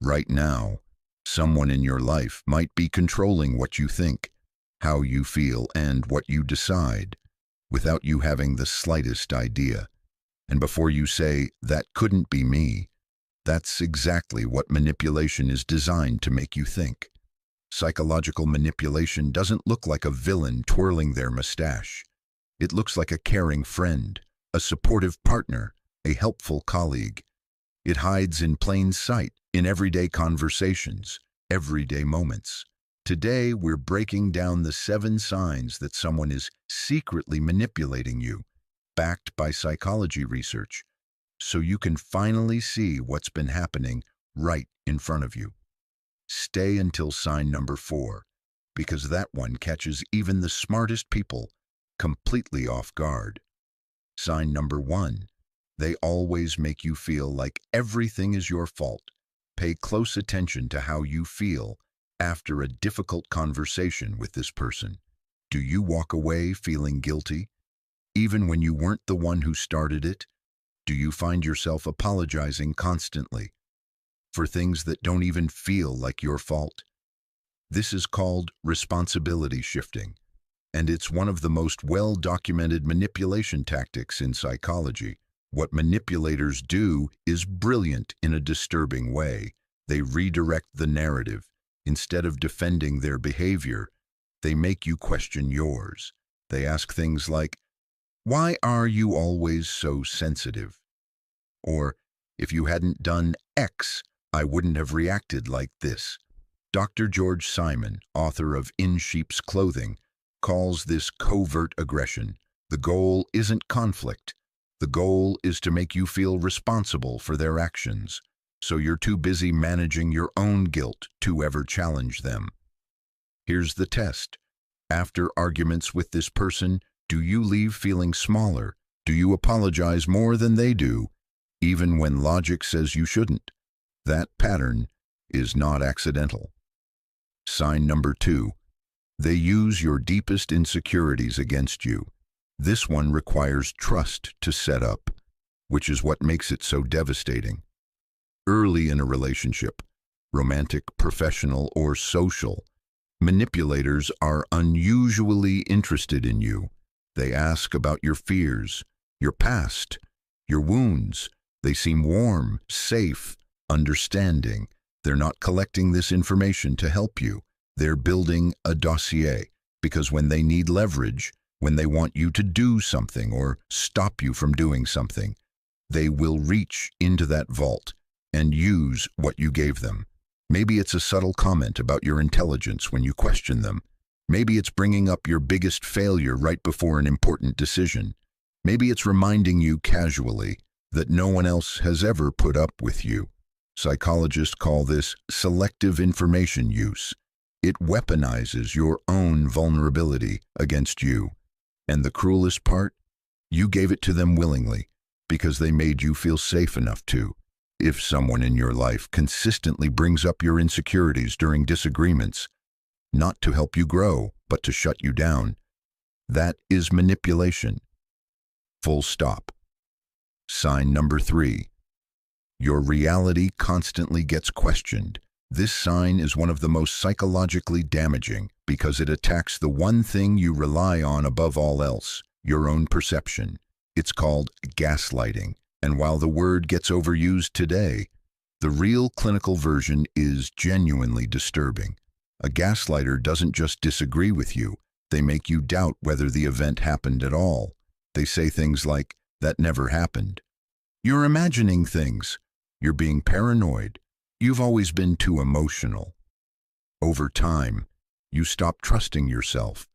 Right now, someone in your life might be controlling what you think, how you feel, and what you decide, without you having the slightest idea. And before you say, "That couldn't be me," that's exactly what manipulation is designed to make you think. Psychological manipulation doesn't look like a villain twirling their mustache. It looks like a caring friend, a supportive partner, a helpful colleague. It hides in plain sight, in everyday conversations, everyday moments. Today, we're breaking down the 7 signs that someone is secretly manipulating you, backed by psychology research, so you can finally see what's been happening right in front of you. Stay until sign number 4, because that one catches even the smartest people completely off guard. Sign number 1, they always make you feel like everything is your fault. Pay close attention to how you feel after a difficult conversation with this person. Do you walk away feeling guilty, even when you weren't the one who started it? Do you find yourself apologizing constantly for things that don't even feel like your fault? This is called responsibility shifting, and it's one of the most well-documented manipulation tactics in psychology. What manipulators do is brilliant in a disturbing way. They redirect the narrative. Instead of defending their behavior, they make you question yours. They ask things like, "Why are you always so sensitive?" Or, "If you hadn't done X, I wouldn't have reacted like this." Dr. George Simon, author of In Sheep's Clothing, calls this covert aggression. The goal isn't conflict. The goal is to make you feel responsible for their actions, so you're too busy managing your own guilt to ever challenge them. Here's the test. After arguments with this person, do you leave feeling smaller? Do you apologize more than they do, even when logic says you shouldn't? That pattern is not accidental. Sign number 2, they use your deepest insecurities against you. This one requires trust to set up, which is what makes it so devastating. Early in a relationship, romantic, professional, or social, manipulators are unusually interested in you. They ask about your fears, your past, your wounds. They seem warm, safe, understanding. They're not collecting this information to help you. They're building a dossier, because when they need leverage, when they want you to do something or stop you from doing something, they will reach into that vault and use what you gave them. Maybe it's a subtle comment about your intelligence when you question them. Maybe it's bringing up your biggest failure right before an important decision. Maybe it's reminding you casually that no one else has ever put up with you. Psychologists call this selective information use. It weaponizes your own vulnerability against you. And the cruelest part? You gave it to them willingly, because they made you feel safe enough to. If someone in your life consistently brings up your insecurities during disagreements, not to help you grow, but to shut you down, that is manipulation. Full stop. Sign number 3, your reality constantly gets questioned. This sign is one of the most psychologically damaging because it attacks the one thing you rely on above all else, your own perception. It's called gaslighting, and while the word gets overused today, the real clinical version is genuinely disturbing. A gaslighter doesn't just disagree with you, they make you doubt whether the event happened at all. They say things like, "That never happened." "You're imagining things." "You're being paranoid." "You've always been too emotional." Over time, you stop trusting yourself.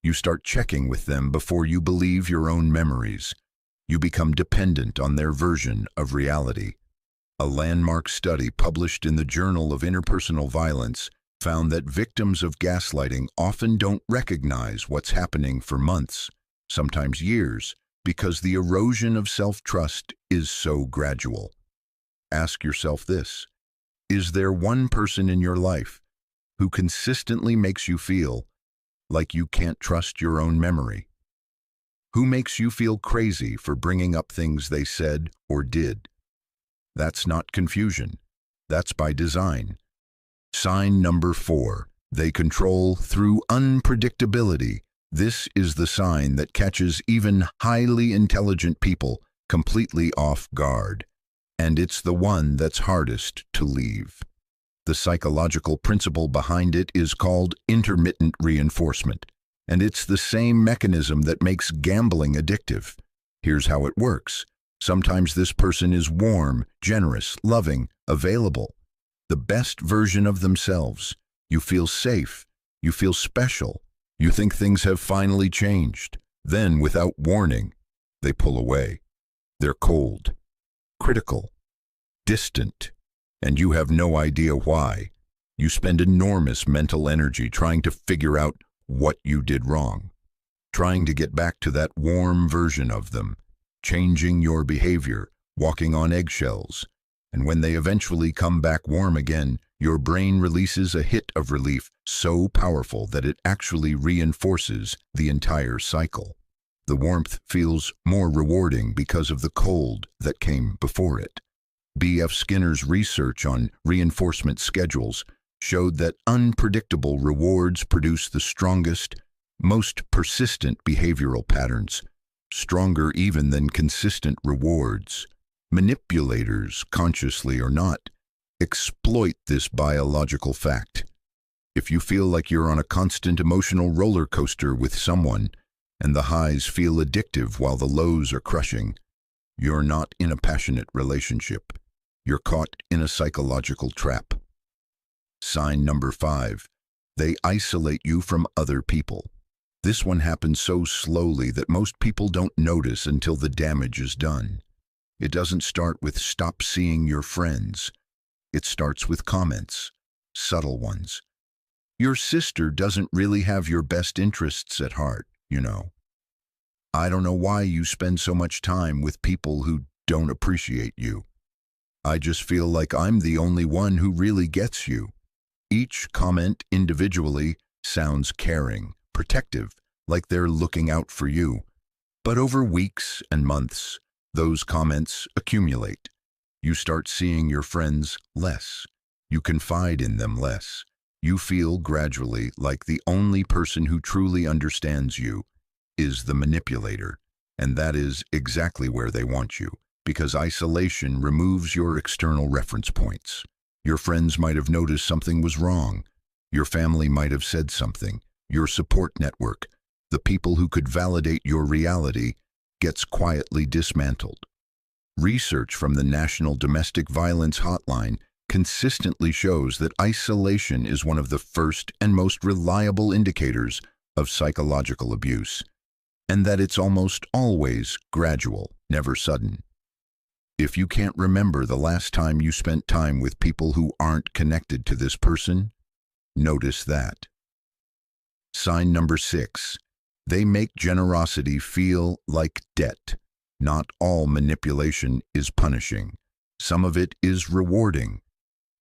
You start checking with them before you believe your own memories. You become dependent on their version of reality. A landmark study published in the Journal of Interpersonal Violence found that victims of gaslighting often don't recognize what's happening for months, sometimes years, because the erosion of self-trust is so gradual. Ask yourself this: is there one person in your life who consistently makes you feel like you can't trust your own memory? Who makes you feel crazy for bringing up things they said or did? That's not confusion. That's by design. Sign number 4. They control through unpredictability. This is the sign that catches even highly intelligent people completely off guard. And it's the one that's hardest to leave. The psychological principle behind it is called intermittent reinforcement, and it's the same mechanism that makes gambling addictive. Here's how it works. Sometimes this person is warm, generous, loving, available, the best version of themselves. You feel safe, you feel special, you think things have finally changed. Then, without warning, they pull away. They're cold, critical, distant, and you have no idea why. You spend enormous mental energy trying to figure out what you did wrong, trying to get back to that warm version of them, changing your behavior, walking on eggshells. And when they eventually come back warm again, your brain releases a hit of relief so powerful that it actually reinforces the entire cycle. The warmth feels more rewarding because of the cold that came before it. B.F. Skinner's research on reinforcement schedules showed that unpredictable rewards produce the strongest, most persistent behavioral patterns, stronger even than consistent rewards. Manipulators, consciously or not, exploit this biological fact. If you feel like you're on a constant emotional roller coaster with someone, and the highs feel addictive while the lows are crushing, you're not in a passionate relationship. You're caught in a psychological trap. Sign number 5. They isolate you from other people. This one happens so slowly that most people don't notice until the damage is done. It doesn't start with "stop seeing your friends." It starts with comments, subtle ones. Your sister doesn't really have your best interests at heart, you know. I don't know why you spend so much time with people who don't appreciate you. I just feel like I'm the only one who really gets you. Each comment individually sounds caring, protective, like they're looking out for you. But over weeks and months, those comments accumulate. You start seeing your friends less. You confide in them less. You feel gradually like the only person who truly understands you is the manipulator. And that is exactly where they want you, because isolation removes your external reference points. Your friends might have noticed something was wrong. Your family might have said something. Your support network, the people who could validate your reality, gets quietly dismantled. Research from the National Domestic Violence Hotline consistently shows that isolation is one of the first and most reliable indicators of psychological abuse, and that it's almost always gradual, never sudden. If you can't remember the last time you spent time with people who aren't connected to this person, notice that. Sign number 6. They make generosity feel like debt. Not all manipulation is punishing. Some of it is rewarding.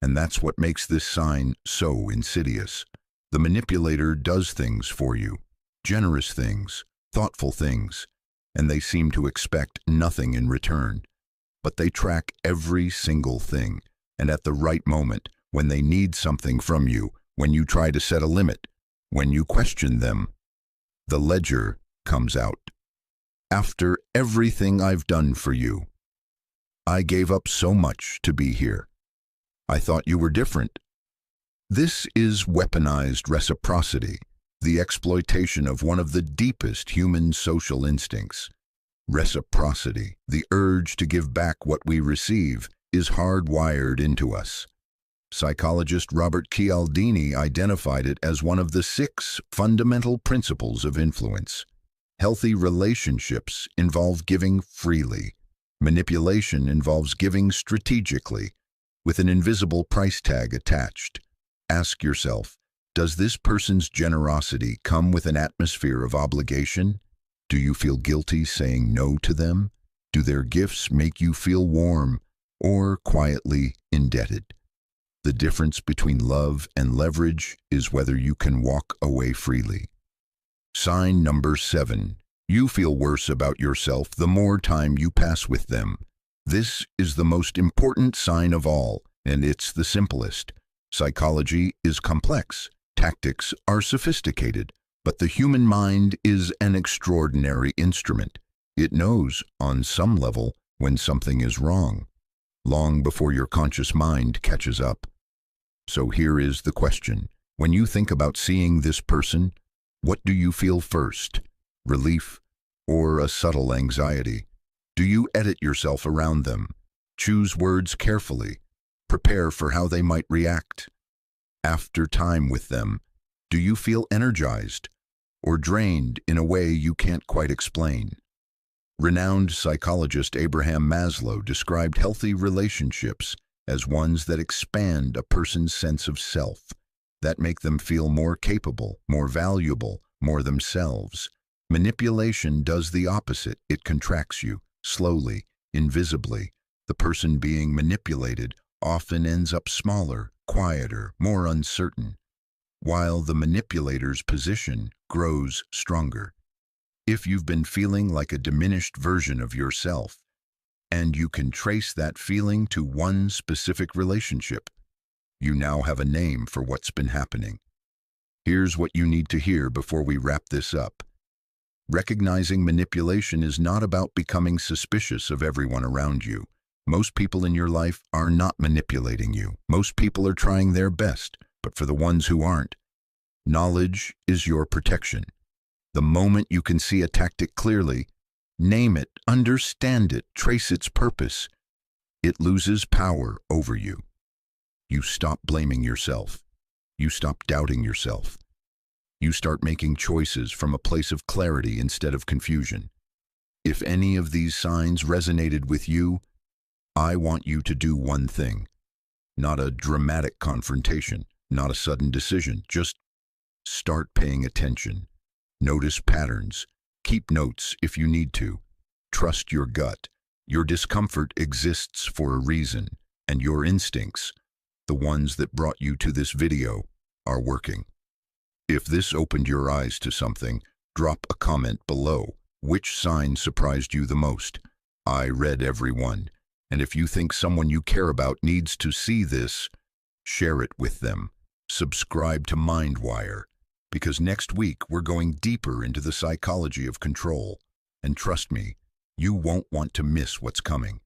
And that's what makes this sign so insidious. The manipulator does things for you, generous things, thoughtful things, and they seem to expect nothing in return. But they track every single thing, and at the right moment, when they need something from you, when you try to set a limit, when you question them, the ledger comes out. After everything I've done for you, I gave up so much to be here. I thought you were different. This is weaponized reciprocity, the exploitation of one of the deepest human social instincts. Reciprocity, the urge to give back what we receive, is hardwired into us. Psychologist Robert Cialdini identified it as one of the 6 fundamental principles of influence. Healthy relationships involve giving freely. Manipulation involves giving strategically, with an invisible price tag attached. Ask yourself, does this person's generosity come with an atmosphere of obligation? Do you feel guilty saying no to them? Do their gifts make you feel warm or quietly indebted? The difference between love and leverage is whether you can walk away freely. Sign number 7. You feel worse about yourself the more time you pass with them. This is the most important sign of all. And it's the simplest. Psychology is complex. Tactics are sophisticated. But the human mind is an extraordinary instrument. It knows, on some level, when something is wrong, long before your conscious mind catches up. So here is the question. When you think about seeing this person, what do you feel first? Relief or a subtle anxiety? Do you edit yourself around them? Choose words carefully. Prepare for how they might react. After time with them, do you feel energized or drained in a way you can't quite explain? Renowned psychologist Abraham Maslow described healthy relationships as ones that expand a person's sense of self, that make them feel more capable, more valuable, more themselves. Manipulation does the opposite. It contracts you, slowly, invisibly. The person being manipulated often ends up smaller, quieter, more uncertain, while the manipulator's position grows stronger. If you've been feeling like a diminished version of yourself, and you can trace that feeling to one specific relationship, you now have a name for what's been happening. Here's what you need to hear before we wrap this up. Recognizing manipulation is not about becoming suspicious of everyone around you. Most people in your life are not manipulating you. Most people are trying their best, but for the ones who aren't, knowledge is your protection. The moment you can see a tactic clearly, name it, understand it, trace its purpose, it loses power over you. You stop blaming yourself. You stop doubting yourself. You start making choices from a place of clarity instead of confusion. If any of these signs resonated with you, I want you to do one thing. Not a dramatic confrontation, not a sudden decision. Just start paying attention. Notice patterns. Keep notes if you need to. Trust your gut. Your discomfort exists for a reason, and your instincts, the ones that brought you to this video, are working. If this opened your eyes to something, drop a comment below. Which sign surprised you the most? I read every one. And if you think someone you care about needs to see this, share it with them. Subscribe to MindWire, because next week we're going deeper into the psychology of control. And trust me, you won't want to miss what's coming.